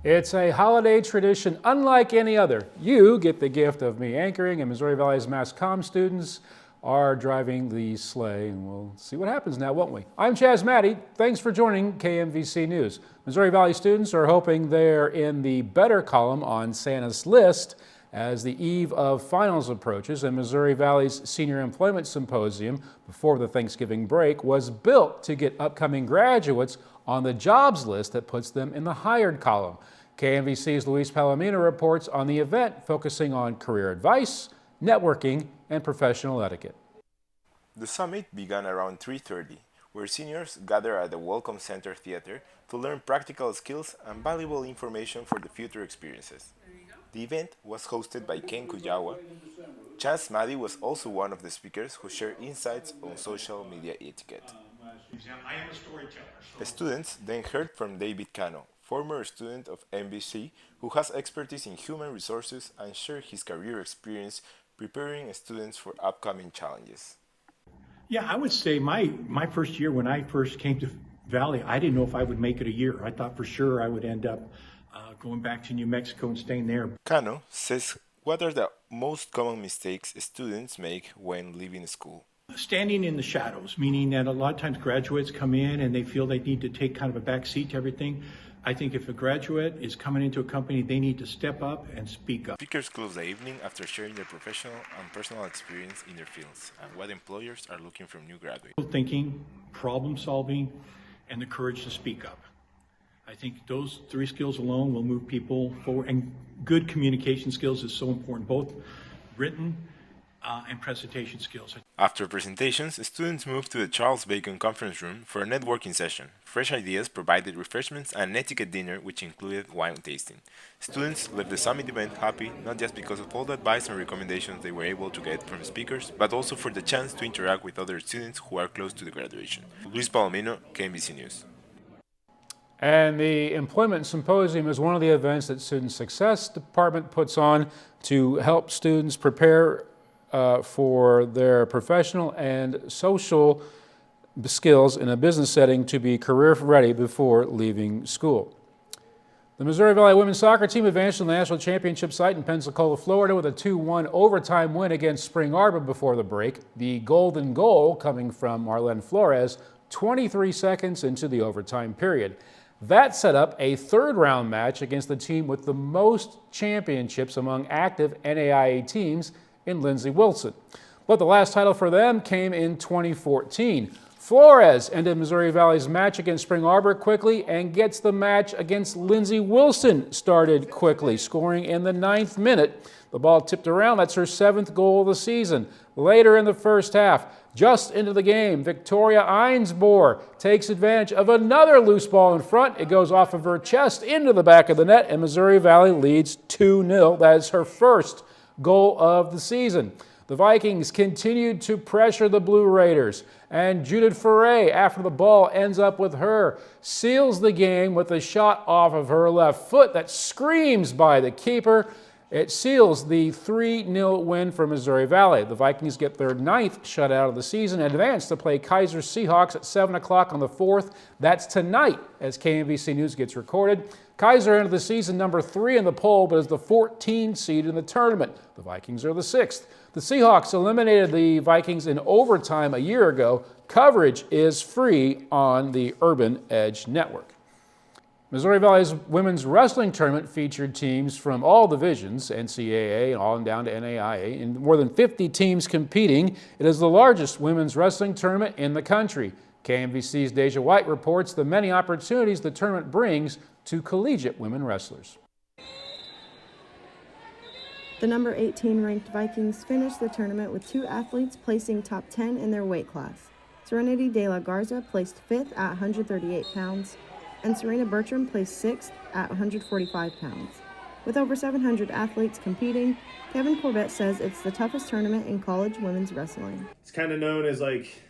It's a holiday tradition unlike any other. You get the gift of me anchoring, and Missouri Valley's Mass Comm students are driving the sleigh, and we'll see what happens now, won't we? I'm Chaz Maddie. Thanks for joining KMVC News. Missouri Valley students are hoping they're in the better column on Santa's list as the eve of finals approaches, and Missouri Valley's Senior Employment Symposium before the Thanksgiving break was built to get upcoming graduates on the jobs list that puts them in the hired column. KMVC's Luis Palomino reports on the event, focusing on career advice, networking, and professional etiquette. The summit began around 3:30, where seniors gather at the Welcome Center Theater to learn practical skills and valuable information for the future experiences. The event was hosted by Ken Kujawa. Chaz Maddie was also one of the speakers who shared insights on social media etiquette. The students then heard from David Cano, former student of MVC, who has expertise in human resources and shared his career experience preparing students for upcoming challenges. Yeah, I would say my first year when I first came to Valley, I didn't know if I would make it a year. I thought for sure I would end up going back to New Mexico and staying there. Cano says, what are the most common mistakes students make when leaving school? Standing in the shadows, meaning that a lot of times graduates come in and they feel they need to take kind of a back seat to everything. I think if a graduate is coming into a company, they need to step up and speak up. Speakers close the evening after sharing their professional and personal experience in their fields and what employers are looking from new graduates. Thinking, problem solving, and the courage to speak up. I think those three skills alone will move people forward, and good communication skills is so important, both written and presentation skills. After presentations, students moved to the Charles Bacon conference room for a networking session. Fresh Ideas provided refreshments and an etiquette dinner which included wine tasting. Students left the summit event happy, not just because of all the advice and recommendations they were able to get from speakers, but also for the chance to interact with other students who are close to the graduation. Luis Palomino, KMVC News. And the Employment Symposium is one of the events that Student Success Department puts on to help students prepare for their professional and social skills in a business setting to be career ready before leaving school. The Missouri Valley women's soccer team advanced to the national championship site in Pensacola, Florida with a 2-1 overtime win against Spring Arbor before the break. The golden goal coming from Marlene Flores 23 seconds into the overtime period. That set up a third-round match against the team with the most championships among active NAIA teams in Lindsey Wilson. But the last title for them came in 2014. Flores ended Missouri Valley's match against Spring Arbor quickly and gets the match against Lindsey Wilson started quickly, scoring in the 9th minute. The ball tipped around. That's her 7th goal of the season. Later in the first half, just into the game, Victoria Einsbohr takes advantage of another loose ball in front. It goes off of her chest into the back of the net, and Missouri Valley leads 2-0. That is her first goal of the season. The Vikings continued to pressure the Blue Raiders, and Judith Foray, after the ball ends up with her, seals the game with a shot off of her left foot that screams by the keeper. It seals the 3-0 win for Missouri Valley. The Vikings get their 9th shutout of the season and advance to play Kaiser Seahawks at 7 o'clock on the 4th. That's tonight as KMVC News gets recorded. Kaiser ended the season number 3 in the poll, but is the 14th seed in the tournament. The Vikings are the 6th. The Seahawks eliminated the Vikings in overtime a year ago. Coverage is free on the Urban Edge Network. Missouri Valley's women's wrestling tournament featured teams from all divisions, NCAA and on down to NAIA, and more than 50 teams competing. It is the largest women's wrestling tournament in the country. KMVC's Deja White reports the many opportunities the tournament brings to collegiate women wrestlers. The number 18 ranked Vikings finished the tournament with 2 athletes placing top 10 in their weight class. Serenity De La Garza placed 5th at 138 pounds, and Serena Bertram placed 6th at 145 pounds. With over 700 athletes competing, Kevin Corbett says it's the toughest tournament in college women's wrestling. It's kind of known as like,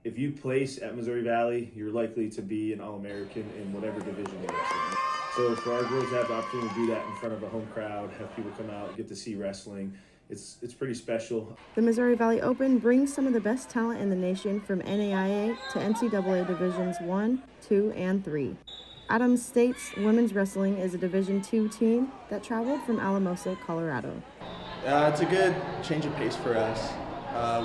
if you place at Missouri Valley, you're likely to be an All-American in whatever division you're in. So for our girls to have the opportunity to do that in front of a home crowd, have people come out, get to see wrestling, it's pretty special. The Missouri Valley Open brings some of the best talent in the nation from NAIA to NCAA Divisions 1, 2, and 3. Adams State's women's wrestling is a Division II team that traveled from Alamosa, Colorado. It's a good change of pace for us.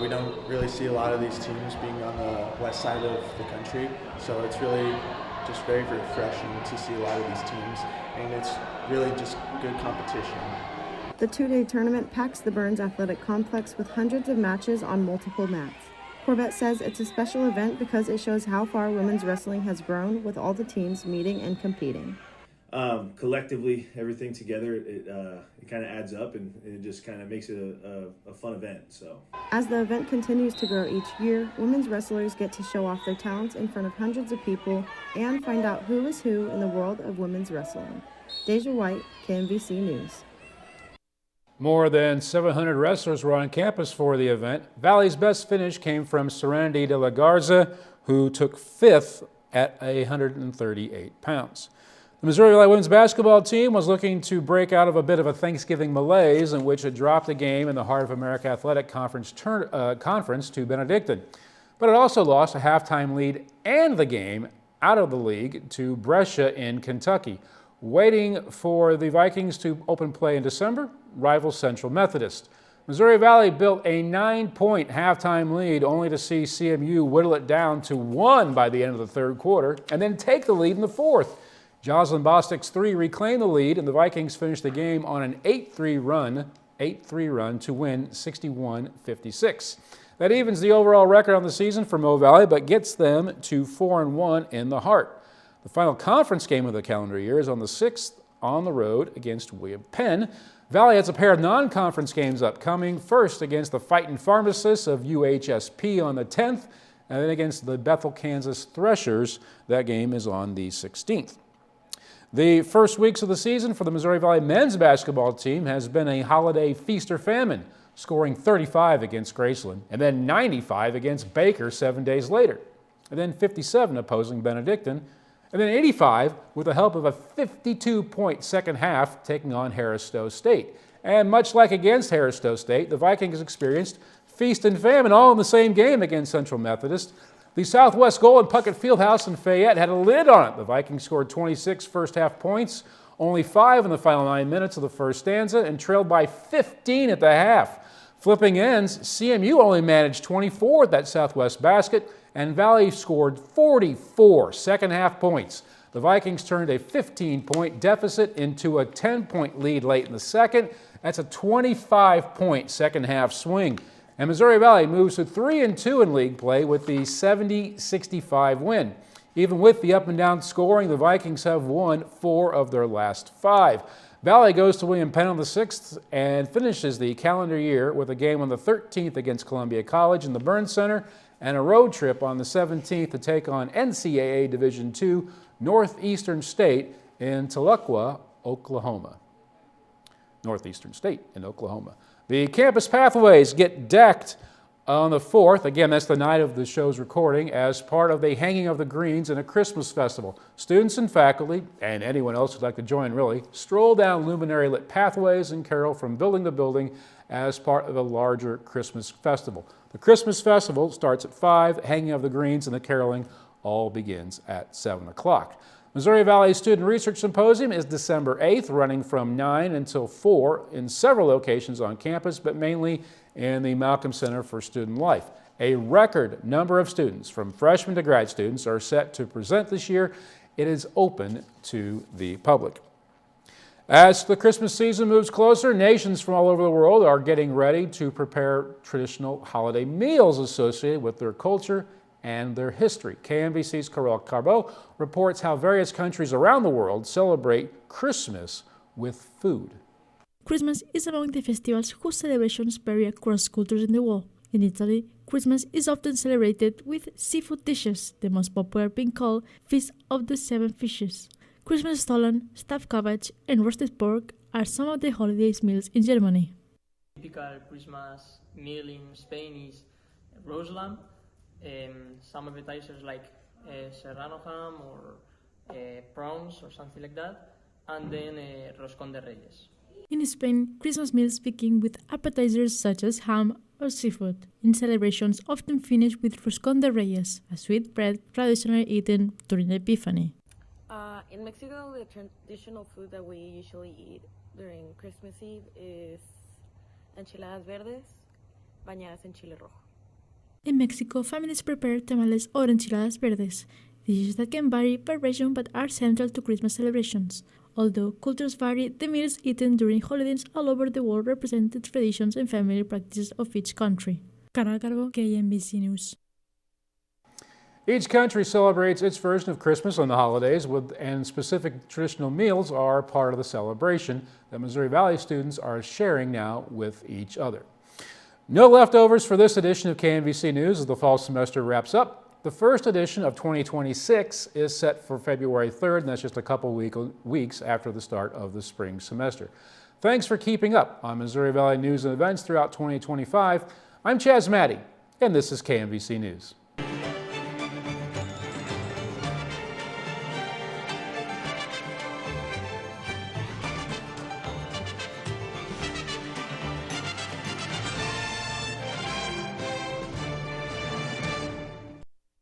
We don't really see a lot of these teams being on the west side of the country, so it's really just very refreshing to see a lot of these teams, and it's really just good competition. The two-day tournament packs the Burns Athletic Complex with hundreds of matches on multiple mats. Corbett says it's a special event because it shows how far women's wrestling has grown with all the teams meeting and competing. Collectively, everything together, it kind of adds up, and it just kind of makes it a fun event. So, as the event continues to grow each year, women's wrestlers get to show off their talents in front of hundreds of people and find out who is who in the world of women's wrestling. Deja White, KMVC News. More than 700 wrestlers were on campus for the event. Valley's best finish came from Serenity de la Garza, who took 5th at 138 pounds. The Missouri Valley women's basketball team was looking to break out of a bit of a Thanksgiving malaise in which it dropped a game in the Heart of America Athletic Conference to Benedictine. But it also lost a halftime lead and the game out of the league to Brescia in Kentucky. Waiting for the Vikings to open play in December, rival Central Methodist. Missouri Valley built a 9-point halftime lead only to see CMU whittle it down to 1 by the end of the third quarter and then take the lead in the fourth. Jocelyn Bostic's 3 reclaimed the lead, and the Vikings finished the game on an 8-3 run to win 61-56. That evens the overall record on the season for Mo Valley, but gets them to 4-1 in the Heart. The final conference game of the calendar year is on the 6th on the road against William Penn. Valley has a pair of non-conference games upcoming, first against the Fightin' Pharmacists of UHSP on the 10th, and then against the Bethel, Kansas Threshers. That game is on the 16th. The first weeks of the season for the Missouri Valley men's basketball team has been a holiday feast or famine, scoring 35 against Graceland, and then 95 against Baker 7 days later, and then 57 opposing Benedictine, and then 85 with the help of a 52-point second half taking on Harris-Stowe State. And much like against Harris-Stowe State, the Vikings experienced feast and famine all in the same game against Central Methodist. The Southwest goal in Puckett Fieldhouse in Fayette had a lid on it. The Vikings scored 26 first-half points, only 5 in the final 9 minutes of the first stanza, and trailed by 15 at the half. Flipping ends, CMU only managed 24 at that Southwest basket, and Valley scored 44 second-half points. The Vikings turned a 15-point deficit into a 10-point lead late in the second. That's a 25-point second-half swing. And Missouri Valley moves to 3-2 in league play with the 70-65 win. Even with the up-and-down scoring, the Vikings have won 4 of their last 5. Valley goes to William Penn on the 6th and finishes the calendar year with a game on the 13th against Columbia College in the Burns Center and a road trip on the 17th to take on NCAA Division II Northeastern State in Tahlequah, Oklahoma. Northeastern State in Oklahoma. The campus pathways get decked on the 4th. Again, that's the night of the show's recording as part of the hanging of the greens and a Christmas festival. Students and faculty, and anyone else who'd like to join really, stroll down luminary-lit pathways and carol from building to building as part of a larger Christmas festival. The Christmas festival starts at 5, hanging of the greens and the caroling all begins at 7 o'clock. Missouri Valley Student Research Symposium is December 8th, running from 9 until 4 in several locations on campus, but mainly in the Malcolm Center for Student Life. A record number of students, from freshmen to grad students, are set to present this year. It is open to the public. As the Christmas season moves closer, nations from all over the world are getting ready to prepare traditional holiday meals associated with their culture and their history. KMVC's Carol Carbo reports how various countries around the world celebrate Christmas with food. Christmas is among the festivals whose celebrations vary across cultures in the world. In Italy, Christmas is often celebrated with seafood dishes, the most popular being called Feast of the Seven Fishes. Christmas stollen, stuffed cabbage, and roasted pork are some of the holiday's meals in Germany. Typical Christmas meal in Spain is roast lamb, some appetizers like serrano ham or prawns or something like that, and then roscón de reyes. In Spain, Christmas meals begin with appetizers such as ham or seafood. In celebrations often finish with roscón de reyes, a sweet bread traditionally eaten during Epiphany. In Mexico, the traditional food that we usually eat during Christmas Eve is enchiladas verdes bañadas en chile rojo. In Mexico, families prepare tamales or enchiladas verdes, dishes that can vary by region but are central to Christmas celebrations. Although cultures vary, the meals eaten during holidays all over the world represent the traditions and family practices of each country. Carol Carbo, KMVC News. Each country celebrates its version of Christmas on the holidays, and specific traditional meals are part of the celebration that Missouri Valley students are sharing now with each other. No leftovers for this edition of KMVC News as the fall semester wraps up. The first edition of 2026 is set for February 3rd, and that's just a couple weeks after the start of the spring semester. Thanks for keeping up on Missouri Valley news and events throughout 2025. I'm Chaz Maddie, and this is KMVC News.